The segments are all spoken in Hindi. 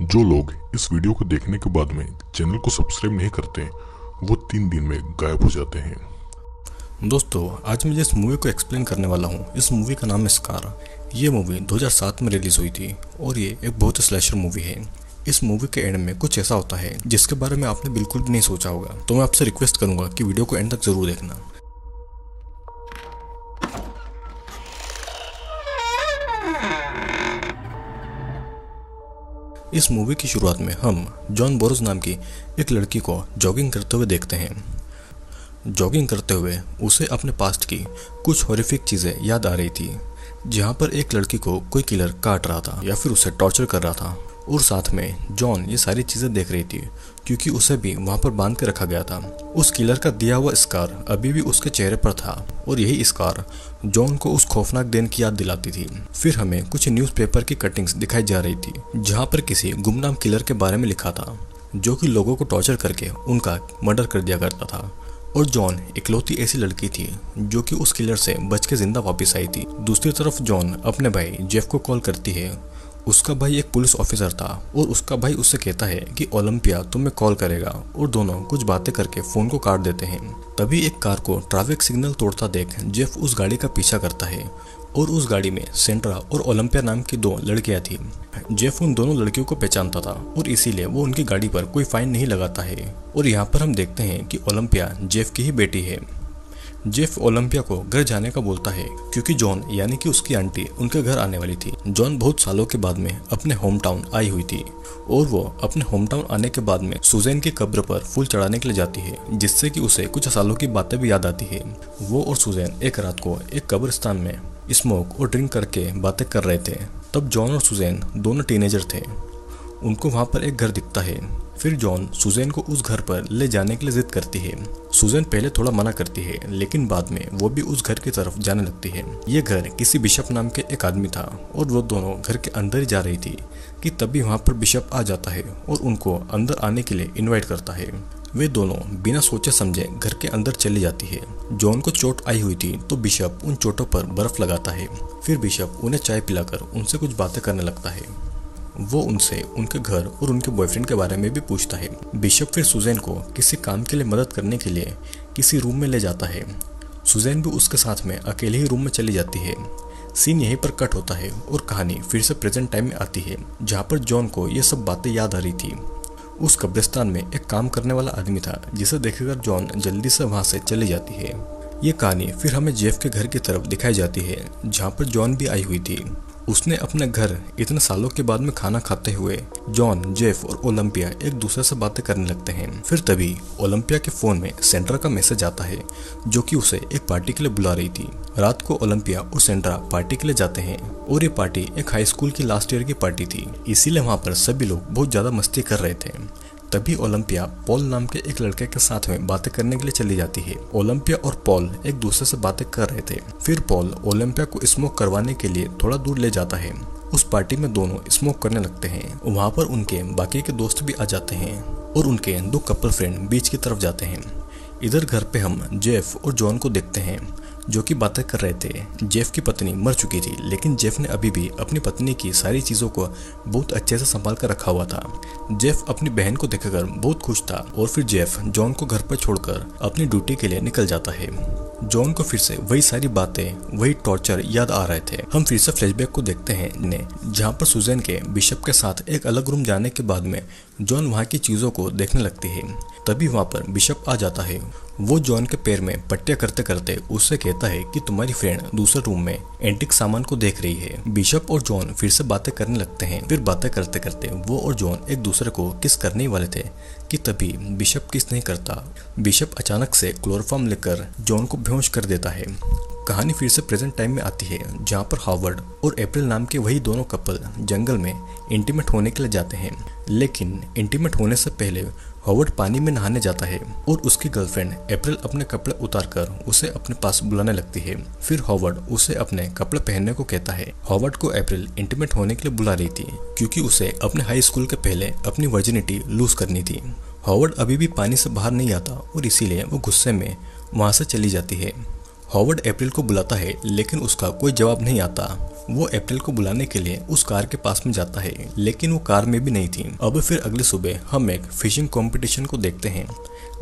जो लोग इस वीडियो को देखने के बाद में चैनल को सब्सक्राइब नहीं करते वो 3 दिन में गायब हो जाते हैं। दोस्तों, आज मैं जिस मूवी को एक्सप्लेन करने वाला हूँ, इस मूवी का नाम है स्कार। ये मूवी 2007 में रिलीज हुई थी और ये एक बहुत ही स्लैशर मूवी है। इस मूवी के एंड में कुछ ऐसा होता है जिसके बारे में आपने बिल्कुल भी नहीं सोचा होगा, तो मैं आपसे रिक्वेस्ट करूंगा कि वीडियो को एंड तक जरूर देखना। इस मूवी की शुरुआत में हम जॉन बोरोज नाम की एक लड़की को जॉगिंग करते हुए देखते हैं। जॉगिंग करते हुए उसे अपने पास्ट की कुछ हॉरिफिक चीज़ें याद आ रही थी, जहाँ पर एक लड़की को कोई किलर काट रहा था या फिर उसे टॉर्चर कर रहा था, और साथ में जॉन ये सारी चीज़ें देख रही थी क्योंकि उसे भी वहाँ पर बांध के रखा गया था। उस किलर का दिया हुआ स्कार अभी भी उसके चेहरे पर था और यही स्कार जॉन को उस खौफनाक दिन की याद दिलाती थी। फिर हमें कुछ न्यूज़पेपर की कटिंग्स दिखाई जा रही थी जहाँ पर किसी गुमनाम किलर के बारे में लिखा था जो कि लोगों को टॉर्चर करके उनका मर्डर कर दिया करता था। और जॉन इकलौती ऐसी लड़की थी जो कि उस किलर से बच के जिंदा वापस आई थी। दूसरी तरफ जॉन अपने भाई जेफ को कॉल करती है। उसका भाई एक पुलिस ऑफिसर था और उसका भाई उससे कहता है कि ओलंपिया तुम्हें कॉल करेगा, और दोनों कुछ बातें करके फोन को काट देते हैं। तभी एक कार को ट्रैफिक सिग्नल तोड़ता देख जेफ उस गाड़ी का पीछा करता है और उस गाड़ी में सेंड्रा और ओलंपिया नाम की 2 लड़कियां थी। जेफ उन दोनों लड़कियों को पहचानता था और इसीलिए वो उनकी गाड़ी पर कोई फाइन नहीं लगाता है। और यहाँ पर हम देखते हैं कि ओलंपिया जेफ की ही बेटी है। जेफ ओलंपिया को घर जाने का बोलता है क्योंकि जॉन यानी कि उसकी आंटी उनके घर आने वाली थी। जॉन बहुत सालों के बाद में अपने होम टाउन आई हुई थी और वो अपने होम टाउन आने के बाद में सुजैन की कब्र पर फूल चढ़ाने के लिए जाती है, जिससे कि उसे कुछ सालों की बातें भी याद आती है। वो और सुजैन एक रात को एक कब्रिस्तान में स्मोक और ड्रिंक करके बातें कर रहे थे। तब जॉन और सुजैन दोनों टीनेजर थे। उनको वहाँ पर एक घर दिखता है। फिर जॉन सुजैन को उस घर पर ले जाने के लिए जिद करती है। सुजैन पहले थोड़ा मना करती है, लेकिन बाद में वो भी उस घर की तरफ जाने लगती है। ये घर किसी बिशप नाम के एक आदमी था और वो दोनों घर के अंदर ही जा रही थी कि तभी वहाँ पर बिशप आ जाता है और उनको अंदर आने के लिए इन्वाइट करता है। वे दोनों बिना सोचे समझे घर के अंदर चली जाती है। जॉन को चोट आई हुई थी तो बिशप उन चोटों पर बर्फ लगाता है। फिर बिशप उन्हें चाय पिलाकर उनसे कुछ बातें करने लगता है। वो उनसे उनके घर और उनके बॉयफ्रेंड के बारे में भी पूछता है। बिशप फिर सुजैन को किसी काम के लिए मदद करने के लिए किसी रूम में ले जाता है। सुजैन भी उसके साथ में अकेले ही रूम में चली जाती है। सीन यहीं पर कट होता है और कहानी फिर से प्रेजेंट टाइम में आती है, जहाँ पर जॉन को ये सब बातें याद आ रही थी। उस कब्रिस्तान में एक काम करने वाला आदमी था जिसे देखकर जॉन जल्दी से वहाँ से चली जाती है। ये कहानी फिर हमें जेफ के घर की तरफ दिखाई जाती है, जहाँ पर जॉन भी आई हुई थी। उसने अपने घर इतने सालों के बाद में खाना खाते हुए जॉन, जेफ और ओलंपिया एक दूसरे से बातें करने लगते हैं। फिर तभी ओलंपिया के फोन में सेंड्रा का मैसेज आता है जो कि उसे एक पार्टी के लिए बुला रही थी। रात को ओलंपिया और सेंड्रा पार्टी के लिए जाते हैं और ये पार्टी एक हाई स्कूल की लास्ट ईयर की पार्टी थी, इसीलिए वहाँ पर सभी लोग बहुत ज्यादा मस्ती कर रहे थे। तभी ओलंपिया पॉल नाम के एक लड़के के साथ में बातें करने के लिए चली जाती है। ओलंपिया और पॉल एक दूसरे से बातें कर रहे थे। फिर पॉल ओलंपिया को स्मोक करवाने के लिए थोड़ा दूर ले जाता है। उस पार्टी में दोनों स्मोक करने लगते हैं। वहाँ पर उनके बाकी के दोस्त भी आ जाते हैं और उनके 2 कपल फ्रेंड बीच की तरफ जाते हैं। इधर घर पे हम जेफ और जॉन को देखते हैं जो कि बातें कर रहे थे। जेफ की पत्नी मर चुकी थी, लेकिन जेफ ने अभी भी अपनी पत्नी की सारी चीज़ों को बहुत अच्छे से संभाल कर रखा हुआ था। जेफ अपनी बहन को देखकर बहुत खुश था और फिर जेफ जॉन को घर पर छोड़कर अपनी ड्यूटी के लिए निकल जाता है। जॉन को फिर से वही सारी बातें, वही टॉर्चर याद आ रहे थे। हम फिर से फ्लैशबैक को देखते हैं जहाँ पर सुजैन के बिशप के साथ एक अलग रूम जाने के बाद में जॉन वहाँ की चीज़ों को देखने लगती है। तभी वहाँ पर बिशप आ जाता है। वो जॉन के पैर में पट्टियां करते करते उससे कहता है कि तुम्हारी फ्रेंड दूसरे रूम में एंटिक सामान को देख रही है। बिशप और जॉन फिर से बातें करने लगते हैं। फिर बातें करते करते वो और जॉन एक दूसरे को किस करने ही वाले थे कि तभी बिशप किस नहीं करता। बिशप अचानक से क्लोरोफॉर्म लेकर जॉन को बेहोश कर देता है। कहानी फिर से प्रेजेंट टाइम में आती है, जहाँ पर हार्वर्ड और अप्रैल नाम के वही दोनों कपल जंगल में इंटीमेट होने के लिए जाते हैं। लेकिन इंटीमेट होने से पहले हार्वर्ड पानी में नहाने जाता है और उसकी गर्लफ्रेंड अप्रैल अपने कपड़े उतारकर उसे अपने पास बुलाने लगती है। फिर हार्वर्ड उसे अपने कपड़े पहनने को कहता है। हार्वर्ड को अप्रैल इंटीमेट होने के लिए बुला रही थी क्योंकि उसे अपने हाई स्कूल के पहले अपनी वर्जिनिटी लूज करनी थी। हार्वर्ड अभी भी पानी से बाहर नहीं आता और इसीलिए वो गुस्से में वहाँ से चली जाती है। हॉवर्ड अप्रैल को बुलाता है लेकिन उसका कोई जवाब नहीं आता। वो अप्रैल को बुलाने के लिए उस कार के पास में जाता है लेकिन वो कार में भी नहीं थी। अब फिर अगले सुबह हम एक फिशिंग कंपटीशन को देखते हैं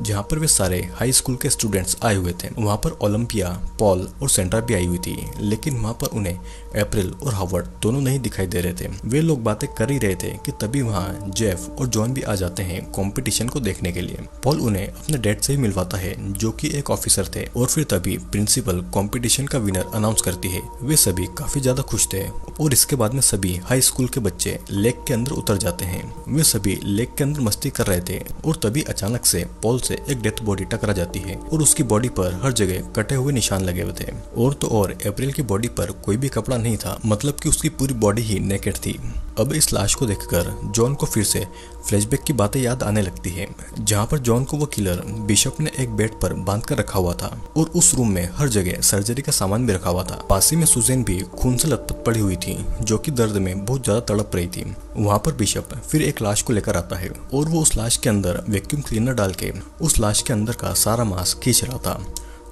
जहाँ पर वे सारे हाई स्कूल के स्टूडेंट्स आए हुए थे। वहाँ पर ओलंपिया, पॉल और सेंड्रा भी आई हुई थी लेकिन वहाँ पर उन्हें अप्रैल और हॉवर्ड दोनों नहीं दिखाई दे रहे थे। वे लोग बातें कर ही रहे थे कि तभी वहाँ जेफ और जॉन भी आ जाते हैं कंपटीशन को देखने के लिए। पॉल उन्हें अपने डैड से ही मिलवाता है जो कि एक ऑफिसर थे और फिर तभी प्रिंसिपल कंपटीशन का विनर अनाउंस करती है। वे सभी काफी ज्यादा खुश थे और इसके बाद में सभी हाई स्कूल के बच्चे लेक के अंदर उतर जाते हैं। वे सभी लेक के अंदर मस्ती कर रहे थे और तभी अचानक से पॉल से एक डेथ बॉडी टकरा जाती है और उसकी बॉडी पर हर जगह कटे हुए निशान लगे हुए थे। और तो और अप्रैल की बॉडी पर कोई भी कपड़ा नहीं था, मतलब कि उसकी पूरी बॉडी ही नेकेड थी। अब इस लाश को देखकर जॉन को फिर से फ्लैशबैक की बातें याद आने लगती है जहाँ पर जॉन को वो किलर बिशप ने एक बेड पर बांध कर रखा हुआ था और उस रूम में हर जगह सर्जरी का सामान भी रखा हुआ था। पास ही में सुजैन भी खून से लथपथ पड़ी हुई थी जो कि दर्द में बहुत ज्यादा तड़प रही थी। वहाँ पर बिशप फिर एक लाश को लेकर आता है और वो उस लाश के अंदर वैक्यूम क्लीनर डाल के उस लाश के अंदर का सारा मांस खींच रहा था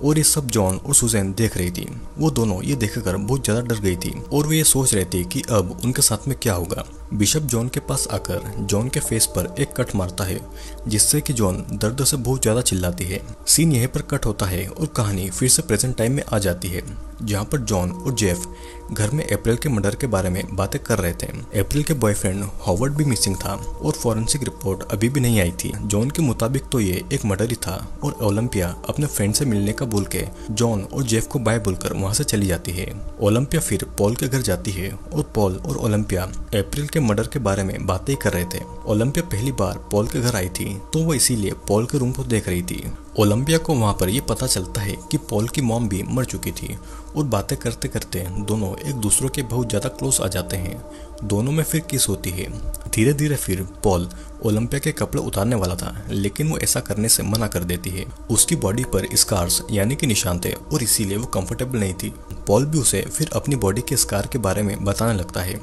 और ये सब जॉन और सुजैन देख रही थी। वो दोनों ये देखकर बहुत ज्यादा डर गई थी और वे ये सोच रहे थे कि अब उनके साथ में क्या होगा। बिशप जॉन के पास आकर जॉन के फेस पर एक कट मारता है जिससे कि जॉन दर्द से बहुत ज्यादा चिल्लाती है। सीन यहीं पर कट होता है और कहानी फिर से प्रेजेंट टाइम में आ जाती है जहाँ पर जॉन और जेफ घर में अप्रैल के मर्डर के बारे में बातें कर रहे थे। अप्रैल के बॉयफ्रेंड हॉवर्ड भी मिसिंग था और फॉरेंसिक रिपोर्ट अभी भी नहीं आई थी। जॉन के मुताबिक तो ये एक मर्डर ही था और ओलंपिया अपने फ्रेंड से मिलने का बोल के जॉन और जेफ को बाय बोलकर वहाँ से चली जाती है। ओलंपिया फिर पॉल के घर जाती है और पॉल और ओलंपिया अप्रैल के मर्डर के बारे में बातें कर रहे थे। ओलंपिया पहली बार पॉल के घर आई थी तो वो इसीलिए पॉल के रूम को देख रही थी। ओलंपिया को वहाँ पर यह पता चलता है कि पॉल की मॉम भी मर चुकी थी और बातें करते करते दोनों एक दूसरे के बहुत ज्यादा क्लोज आ जाते हैं। दोनों में फिर किस होती है। धीरे धीरे फिर पॉल ओलंपिया के कपड़े उतारने वाला था लेकिन वो ऐसा करने से मना कर देती है। उसकी बॉडी पर स्कार्स यानी कि निशान थे और इसीलिए वो कंफर्टेबल नहीं थी। पॉल भी उसे फिर अपनी बॉडी के स्कार के बारे में बताने लगता है।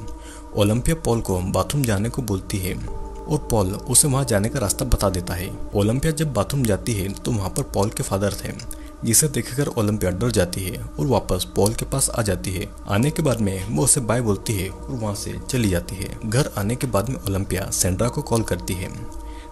ओलंपिया पॉल को बाथरूम जाने को बोलती है और पॉल उसे वहां जाने का रास्ता बता देता है। ओलंपिया जब बाथरूम जाती है तो वहां पर पॉल के फादर थे जिसे देखकर ओलंपिया डर जाती है और वापस पॉल के पास आ जाती है। आने के बाद में वो उसे बाय बोलती है और वहां से चली जाती है। घर आने के बाद में ओलंपिया सेंड्रा को कॉल करती है।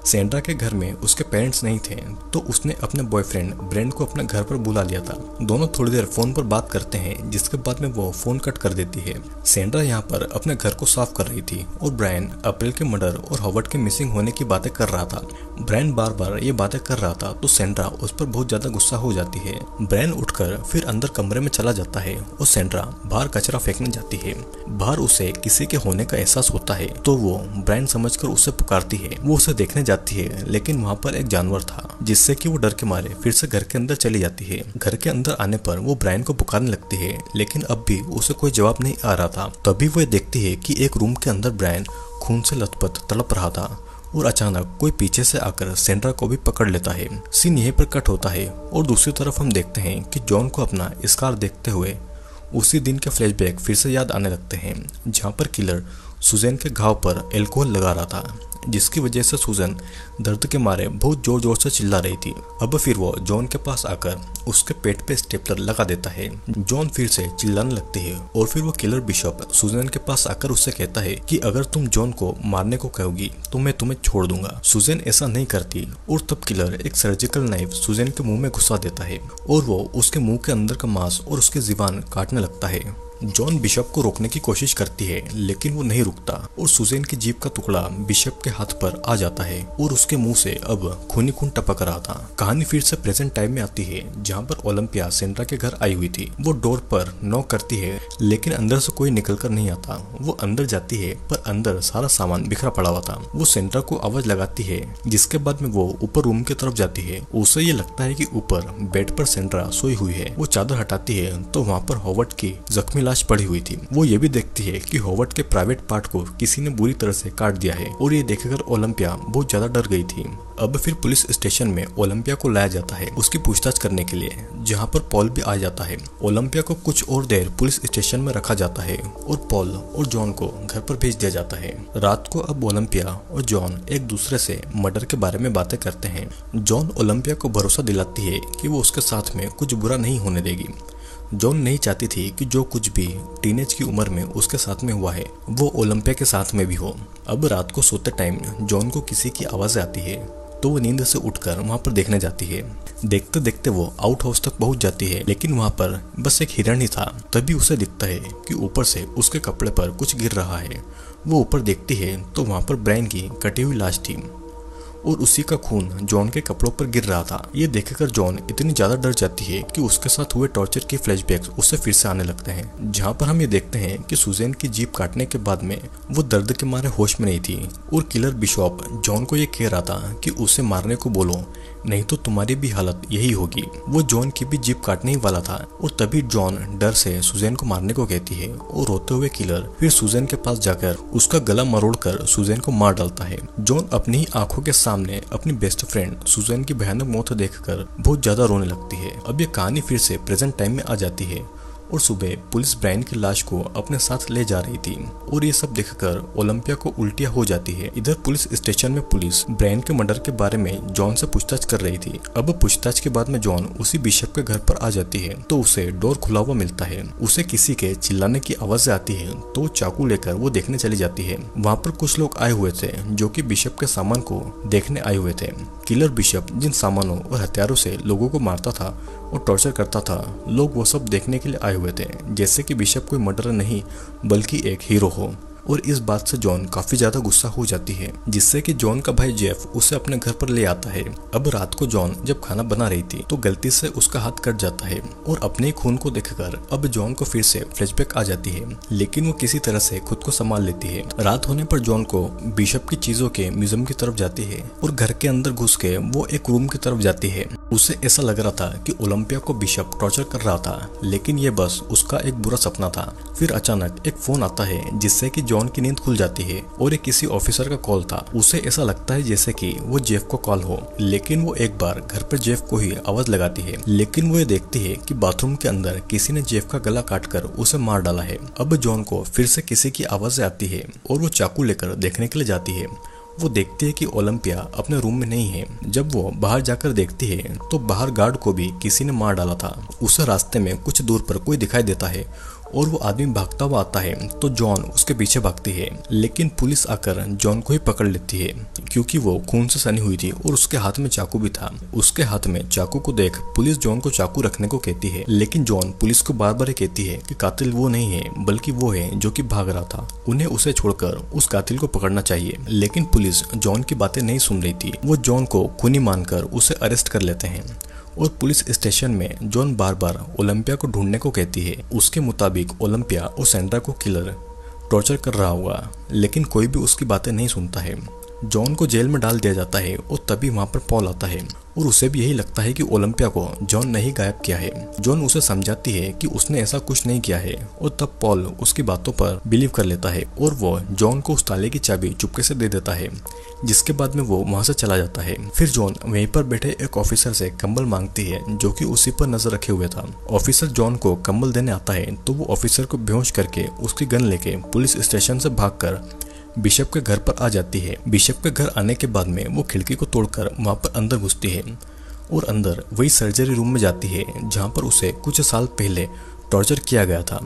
सेंड्रा के घर में उसके पेरेंट्स नहीं थे तो उसने अपने बॉयफ्रेंड ब्रेंड को अपने घर पर बुला लिया था। दोनों थोड़ी देर फोन पर बात करते हैं जिसके बाद में वो फोन कट कर देती है। सेंड्रा यहाँ पर अपने घर को साफ कर रही थी और ब्रायन अप्रैल के मर्डर और हॉवर्ड के मिसिंग होने की बातें कर रहा था। ब्रायन बार बार ये बातें कर रहा था तो सेंड्रा उस पर बहुत ज्यादा गुस्सा हो जाती है। ब्रायन उठकर फिर अंदर कमरे में चला जाता है और सेंड्रा बाहर कचरा फेंकने जाती है। बाहर उसे किसी के होने का एहसास होता है तो वो ब्रायन समझकर उसे पुकारती है। वो उसे देखने जाती है लेकिन वहाँ पर एक जानवर था जिससे कि वो डर के मारे फिर से घर के अंदर चली जाती है। घर के अंदर आने पर वो ब्रायन को पुकारने लगती है लेकिन अब भी उसे कोई जवाब नहीं आ रहा था। तभी वो देखती है कि एक रूम के अंदर ब्रायन खून से लथपथ तड़प रहा था और अचानक कोई पीछे से आकर सेंड्रा को भी पकड़ लेता है। सीन यहीं पर कट होता है और दूसरी तरफ हम देखते हैं कि जॉन को अपना स्कार देखते हुए उसी दिन के फ्लैशबैक फिर से याद आने लगते हैं जहाँ पर किलर सुजैन के घाव पर एल्कोहल लगा रहा था जिसकी वजह से सुजैन दर्द के मारे बहुत जोर जोर से चिल्ला रही थी। अब फिर वो जॉन के पास आकर उसके पेट पे स्टेपलर लगा देता है। जॉन फिर से चिल्लाने लगती है और फिर वो किलर बिशप सुजैन के पास आकर उससे कहता है कि अगर तुम जॉन को मारने को कहोगी तो मैं तुम्हें छोड़ दूंगा। सुजैन ऐसा नहीं करती और तब किलर एक सर्जिकल नाइफ सुजैन के मुंह में घुसा देता है और वो उसके मुंह के अंदर का मांस और उसके जीवान काटने लगता है। जॉन बिशप को रोकने की कोशिश करती है लेकिन वो नहीं रुकता और सुजैन की जीभ का टुकड़ा बिशप के हाथ पर आ जाता है और उसके मुंह से अब खूनी खून टपक रहा था। कहानी फिर से प्रेजेंट टाइम में आती है जहाँ पर ओलंपिया सेंड्रा के घर आई हुई थी। वो डोर पर नॉक करती है लेकिन अंदर से कोई निकल कर नहीं आता। वो अंदर जाती है पर अंदर सारा सामान बिखरा पड़ा हुआ था। वो सेंड्रा को आवाज लगाती है जिसके बाद में वो ऊपर रूम की तरफ जाती है। उसे ये लगता है कि ऊपर बेड पर सेंड्रा सोई हुई है। वो चादर हटाती है तो वहाँ पर हॉवर्ड की जख्मी लाश पड़ी हुई थी। वो ये भी देखती है कि हॉवर्ड के प्राइवेट पार्ट को किसी ने बुरी तरह से काट दिया है और ये देखकर ओलंपिया बहुत ज्यादा डर गई थी। अब फिर पुलिस स्टेशन में ओलंपिया को लाया जाता है उसकी पूछताछ करने के लिए जहाँ पर पॉल भी आ जाता है। ओलंपिया को कुछ और देर पुलिस स्टेशन में रखा जाता है और पॉल और जॉन को घर पर भेज दिया जाता है। रात को अब ओलंपिया और जॉन एक दूसरे से मर्डर के बारे में बातें करते हैं। जॉन ओलंपिया को भरोसा दिलाती है कि वो उसके साथ में कुछ बुरा नहीं होने देगी। जॉन नहीं चाहती थी कि जो कुछ भी टीनेज की उम्र में उसके साथ में हुआ है वो ओलंपिया के साथ में भी हो। अब रात को सोते टाइम जॉन को किसी की आवाज़ आती है तो वो नींद से उठकर वहाँ पर देखने जाती है। देखते देखते वो आउट हाउस तक पहुँच जाती है, लेकिन वहाँ पर बस एक हिरण ही था। तभी उसे दिखता है कि ऊपर से उसके कपड़े पर कुछ गिर रहा है। वो ऊपर देखती है तो वहाँ पर ब्रायन की कटी हुई लाश थी और उसी का खून जॉन के कपड़ों पर गिर रहा था। ये देखकर जॉन इतनी ज्यादा डर जाती है कि उसके साथ हुए टॉर्चर के फ्लैशबैक्स उसे फिर से आने लगते हैं, जहाँ पर हम ये देखते हैं कि सुजैन की जीभ काटने के बाद में वो दर्द के मारे होश में नहीं थी और किलर बिशॉप जॉन को ये कह रहा था कि उसे मारने को बोलो, नहीं तो तुम्हारी भी हालत यही होगी। वो जॉन की भी जीभ काटने ही वाला था और तभी जॉन डर से सुजैन को मारने को कहती है और रोते हुए किलर फिर सुजैन के पास जाकर उसका गला मरोड़कर सुजैन को मार डालता है। जॉन अपनी ही आंखों के सामने अपनी बेस्ट फ्रेंड सुजैन की भयानक मौत देखकर बहुत ज्यादा रोने लगती है। अब ये कहानी फिर से प्रेजेंट टाइम में आ जाती है और सुबह पुलिस ब्रायन की लाश को अपने साथ ले जा रही थी और ये सब देखकर ओलंपिया को उल्टियां हो जाती है। इधर पुलिस स्टेशन में पुलिस ब्रायन के मर्डर के बारे में जॉन से पूछताछ कर रही थी। अब पूछताछ के बाद में जॉन उसी बिशप के घर पर आ जाती है तो उसे डोर खुला हुआ मिलता है। उसे किसी के चिल्लाने की आवाज आती है तो चाकू लेकर वो देखने चली जाती है। वहाँ पर कुछ लोग आए हुए थे जो कि बिशप के सामान को देखने आए हुए थे। किलर बिशप जिन सामानों और हथियारों से लोगों को मारता था और टॉर्चर करता था, लोग वो सब देखने के लिए आए हुए थे, जैसे कि बिशप कोई मर्डरर नहीं बल्कि एक हीरो हो। और इस बात से जॉन काफी ज्यादा गुस्सा हो जाती है, जिससे कि जॉन का भाई जेफ उसे अपने घर पर ले आता है। अब रात को जॉन जब खाना बना रही थी तो गलती से उसका हाथ कट जाता है और अपने खून को देखकर अब जॉन को फिर से फ्लैशबैक आ जाती है, लेकिन वो किसी तरह से खुद को संभाल लेती है। रात होने पर जॉन को बिशप की चीजों के म्यूजियम की तरफ जाती है और घर के अंदर घुस के वो एक रूम की तरफ जाती है। उसे ऐसा लग रहा था कि ओलंपिया को बिशप टॉर्चर कर रहा था, लेकिन ये बस उसका एक बुरा सपना था। फिर अचानक एक फोन आता है जिससे कि जॉन की नींद खुल जाती है और ये किसी ऑफिसर का कॉल था। उसे ऐसा लगता है जैसे कि वो जेफ को कॉल हो, लेकिन वो एक बार घर पर जेफ को ही आवाज लगाती है, लेकिन वो ये देखती है कि बाथरूम के अंदर किसी ने जेफ का गला काटकर उसे मार डाला है। अब जॉन को फिर से किसी की आवाज आती है और वो चाकू लेकर देखने के लिए जाती है। वो देखती है कि ओलंपिया अपने रूम में नहीं है। जब वो बाहर जाकर देखती है तो बाहर गार्ड को भी किसी ने मार डाला था। उसे रास्ते में कुछ दूर पर कोई दिखाई देता है और वो आदमी भागता हुआ आता है तो जॉन उसके पीछे भागती है, लेकिन पुलिस आकर जॉन को ही पकड़ लेती है क्योंकि वो खून से सनी हुई थी और उसके हाथ में चाकू भी था। उसके हाथ में चाकू को देख पुलिस जॉन को चाकू रखने को कहती है, लेकिन जॉन पुलिस को बार बार कहती है कि कातिल वो नहीं है बल्कि वो है जो कि भाग रहा था, उन्हें उसे छोड़कर उस कातिल को पकड़ना चाहिए। लेकिन पुलिस जॉन की बातें नहीं सुन रही थी। वो जॉन को खूनी मानकर उसे अरेस्ट कर लेते हैं और पुलिस स्टेशन में जॉन बार बार ओलंपिया को ढूंढने को कहती है। उसके मुताबिक ओलंपिया और सैंड्रा को किलर टॉर्चर कर रहा होगा, लेकिन कोई भी उसकी बातें नहीं सुनता है। जॉन को जेल में डाल दिया जाता है और तभी वहाँ पर पॉल आता है और उसे भी यही लगता है कि ओलंपिया को जॉन ने ही गायब किया है। जॉन उसे समझाती है कि उसने ऐसा कुछ नहीं किया है और तब पॉल उसकी बातों पर बिलीव कर लेता है और वो जॉन को उस ताले की चाबी चुपके से दे देता है, जिसके बाद में वो वहाँ से चला जाता है। फिर जॉन वहीं पर बैठे एक ऑफिसर से कंबल मांगती है जो कि उसी पर नजर रखे हुए था। ऑफिसर जॉन को कंबल देने आता है तो वो ऑफिसर को बेहोश करके उसकी गन लेके पुलिस स्टेशन से भागकर बिशप के घर पर आ जाती है। बिशप के घर आने के बाद में वो खिड़की को तोड़कर वहाँ पर अंदर घुसती है और अंदर वही सर्जरी रूम में जाती है जहाँ पर उसे कुछ साल पहले टॉर्चर किया गया था।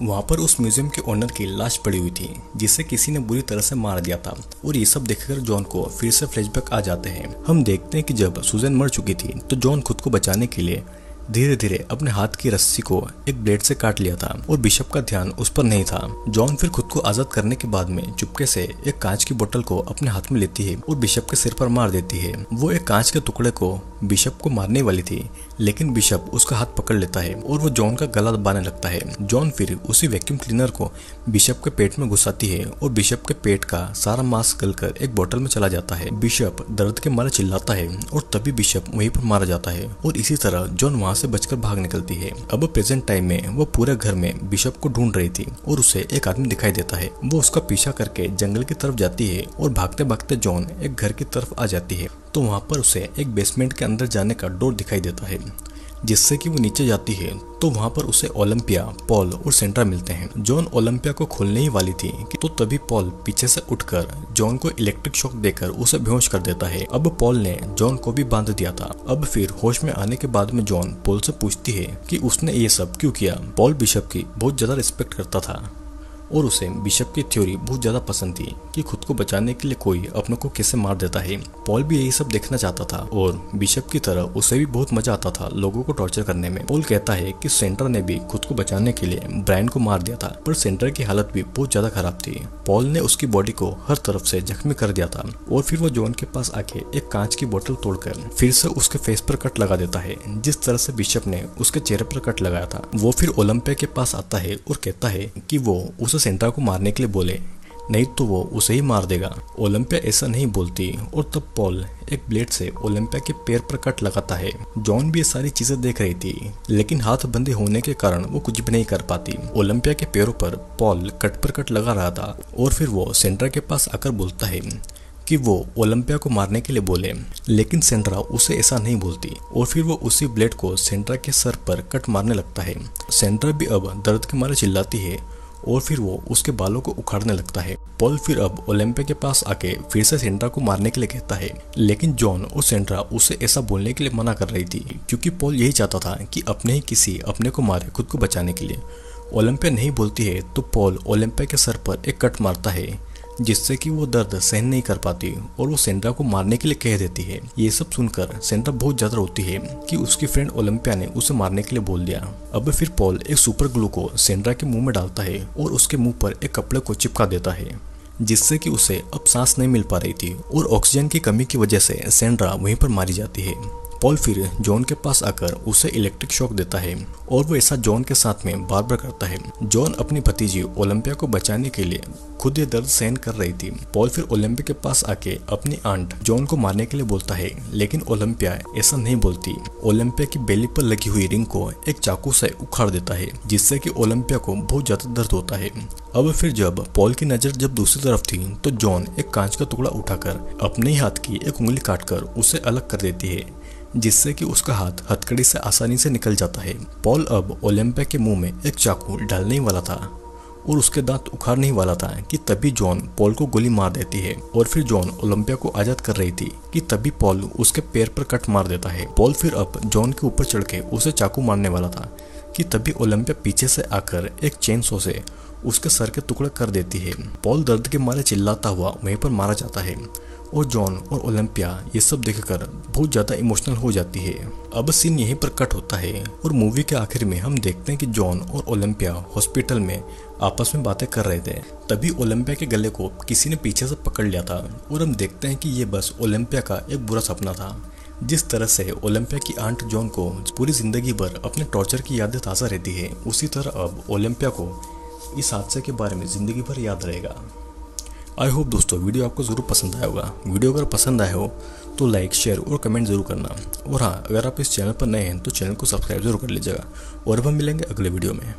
वहाँ पर उस म्यूजियम के ओनर की लाश पड़ी हुई थी जिसे किसी ने बुरी तरह से मार दिया था और ये सब देखकर जॉन को फिर से फ्लैशबैक आ जाते हैं। हम देखते हैं कि जब सुजैन मर चुकी थी तो जॉन खुद को बचाने के लिए धीरे धीरे अपने हाथ की रस्सी को एक ब्लेड से काट लिया था और बिशप का ध्यान उस पर नहीं था। जॉन फिर खुद को आजाद करने के बाद में चुपके से एक कांच की बोतल को अपने हाथ में लेती है और बिशप के सिर पर मार देती है। वो एक कांच के टुकड़े को बिशप को मारने वाली थी, लेकिन बिशप उसका हाथ पकड़ लेता है और वो जॉन का गला दबाने लगता है। जॉन फिर उसी वैक्यूम क्लीनर को बिशप के पेट में घुसाती है और बिशप के पेट का सारा मांस गलकर एक बोतल में चला जाता है। बिशप दर्द के मारे चिल्लाता है और तभी बिशप वहीं पर मारा जाता है और इसी तरह जॉन वहाँ से बचकर भाग निकलती है। अब प्रेजेंट टाइम में वो पूरे घर में बिशप को ढूंढ रही थी और उसे एक आदमी दिखाई देता है। वो उसका पीछा करके जंगल की तरफ जाती है और भागते भागते जॉन एक घर की तरफ आ जाती है तो वहाँ पर उसे एक बेसमेंट के अंदर जाने का डोर दिखाई देता है, जिससे कि वो नीचे जाती है तो वहाँ पर उसे ओलंपिया, पॉल और सेंड्रा मिलते हैं। जॉन ओलंपिया को खोलने ही वाली थी कि तो तभी पॉल पीछे से उठकर जॉन को इलेक्ट्रिक शॉक देकर उसे बेहोश कर देता है। अब पॉल ने जॉन को भी बांध दिया था। अब फिर होश में आने के बाद में जॉन पॉल से पूछती है कि उसने ये सब क्यों किया। पॉल बिशप की बहुत ज्यादा रिस्पेक्ट करता था और उसे बिशप की थ्योरी बहुत ज्यादा पसंद थी कि खुद को बचाने के लिए कोई अपनों को कैसे मार देता है। पॉल भी यही सब देखना चाहता था और बिशप की तरह उसे भी बहुत मजा आता था लोगों को टॉर्चर करने में। पॉल कहता है कि सेंड्रा ने भी खुद को बचाने के लिए ब्रायन को मार दिया था, पर सेंड्रा की हालत भी बहुत ज्यादा खराब थी। पॉल ने उसकी बॉडी को हर तरफ से जख्मी कर दिया था और फिर वो जॉन के पास आके एक कांच की बोतल तोड़कर फिर से उसके फेस पर कट लगा देता है, जिस तरह से बिशप ने उसके चेहरे पर कट लगाया था। वो फिर ओलंपिया के पास आता है और कहता है कि वो उसे सेंड्रा को मारने के लिए बोले, नहीं तो वो उसे ही मार देगा। ओलंपिया ऐसा नहीं बोलती और तब पॉल एक ब्लेड से ओलंपिया के पैर पर कट लगाता है। जॉन भी ये सारी चीजें देख रही थी, लेकिन हाथ बंधे होने के कारण वो कुछ भी नहीं कर पाती। ओलंपिया के पैरों पर पॉल कट पर कट लगा रहा था और फिर वो सेंड्रा के पास आकर बोलता है कि वो ओलंपिया को मारने के लिए बोले, लेकिन सेंड्रा उसे ऐसा नहीं बोलती और फिर वो उसी ब्लेड को सेंड्रा के सर पर कट मारने लगता है। सेंड्रा भी अब दर्द के मारे चिल्लाती है और फिर वो उसके बालों को उखाड़ने लगता है। पॉल फिर अब ओलंपिया के पास आके फिर से सेंड्रा को मारने के लिए कहता है, लेकिन जॉन और सेंड्रा उसे ऐसा बोलने के लिए मना कर रही थी क्योंकि पॉल यही चाहता था कि अपने ही किसी अपने को मारे खुद को बचाने के लिए। ओलंपिया नहीं बोलती है तो पॉल ओलंपिया के सर पर एक कट मारता है, जिससे कि वो दर्द सहन नहीं कर पाती और वो सेंड्रा को मारने के लिए कह देती है। ये सब सुनकर सेंड्रा बहुत ज्यादा रोती है कि उसकी फ्रेंड ओलंपिया ने उसे मारने के लिए बोल दिया। अब फिर पॉल एक सुपर ग्लू को सेंड्रा के मुंह में डालता है और उसके मुंह पर एक कपड़े को चिपका देता है, जिससे कि उसे अब सांस नहीं मिल पा रही थी और ऑक्सीजन की कमी की वजह से सेंड्रा वहीं पर मारी जाती है। पॉल फिर जॉन के पास आकर उसे इलेक्ट्रिक शॉक देता है और वो ऐसा जॉन के साथ में बार बार करता है। जॉन अपनी भतीजी ओलंपिया को बचाने के लिए खुद ये दर्द सहन कर रही थी। पॉल फिर ओलंपिया के पास आके अपनी आंट जॉन को मारने के लिए बोलता है, लेकिन ओलंपिया ऐसा नहीं बोलती। ओलंपिया की बेली पर लगी हुई रिंग को एक चाकू से उखाड़ देता है, जिससे कि ओलंपिया को बहुत ज्यादा दर्द होता है। अब फिर जब पॉल की नजर जब दूसरी तरफ थी तो जॉन एक कांच का टुकड़ा उठाकर अपने ही हाथ की एक उंगली काटकर उसे अलग कर देती है, जिससे कि उसका हाथ हथकड़ी से आसानी से निकल जाता है। पॉल अब ओलंपिया के मुंह में एक चाकू डालने ही वाला था और उसके दांत उखाड़ने ही वाला था कि तभी जॉन पॉल को गोली मार देती है और फिर जॉन ओलंपिया को आजाद कर रही थी कि तभी पॉल उसके पैर पर कट मार देता है। पॉल फिर अब जॉन के ऊपर चढ़ के उसे चाकू मारने वाला था कि तभी ओलंपिया पीछे से आकर एक चेन सो से उसके सर के टुकड़े कर देती है। पॉल दर्द के मारे चिल्लाता हुआ वहीं पर मारा जाता है और जॉन और ओलंपिया ये सब देखकर बहुत ज्यादा इमोशनल हो जाती है। अब सीन यहीं पर कट होता है और मूवी के आखिर में हम देखते हैं कि जॉन और ओलंपिया हॉस्पिटल में आपस में बातें कर रहे थे। तभी ओलंपिया के गले को किसी ने पीछे से पकड़ लिया था और हम देखते हैं कि ये बस ओलंपिया का एक बुरा सपना था। जिस तरह से ओलंपिया की आंट जॉन को पूरी जिंदगी भर अपने टॉर्चर की यादें ताज़ा रहती है, उसी तरह अब ओलंपिया को इस हादसे के बारे में जिंदगी भर याद रहेगा। आई होप दोस्तों वीडियो आपको ज़रूर पसंद आया होगा। वीडियो अगर पसंद आया हो तो लाइक, शेयर और कमेंट ज़रूर करना। और हाँ, अगर आप इस चैनल पर नए हैं तो चैनल को सब्सक्राइब जरूर कर लीजिएगा और अब हम मिलेंगे अगले वीडियो में।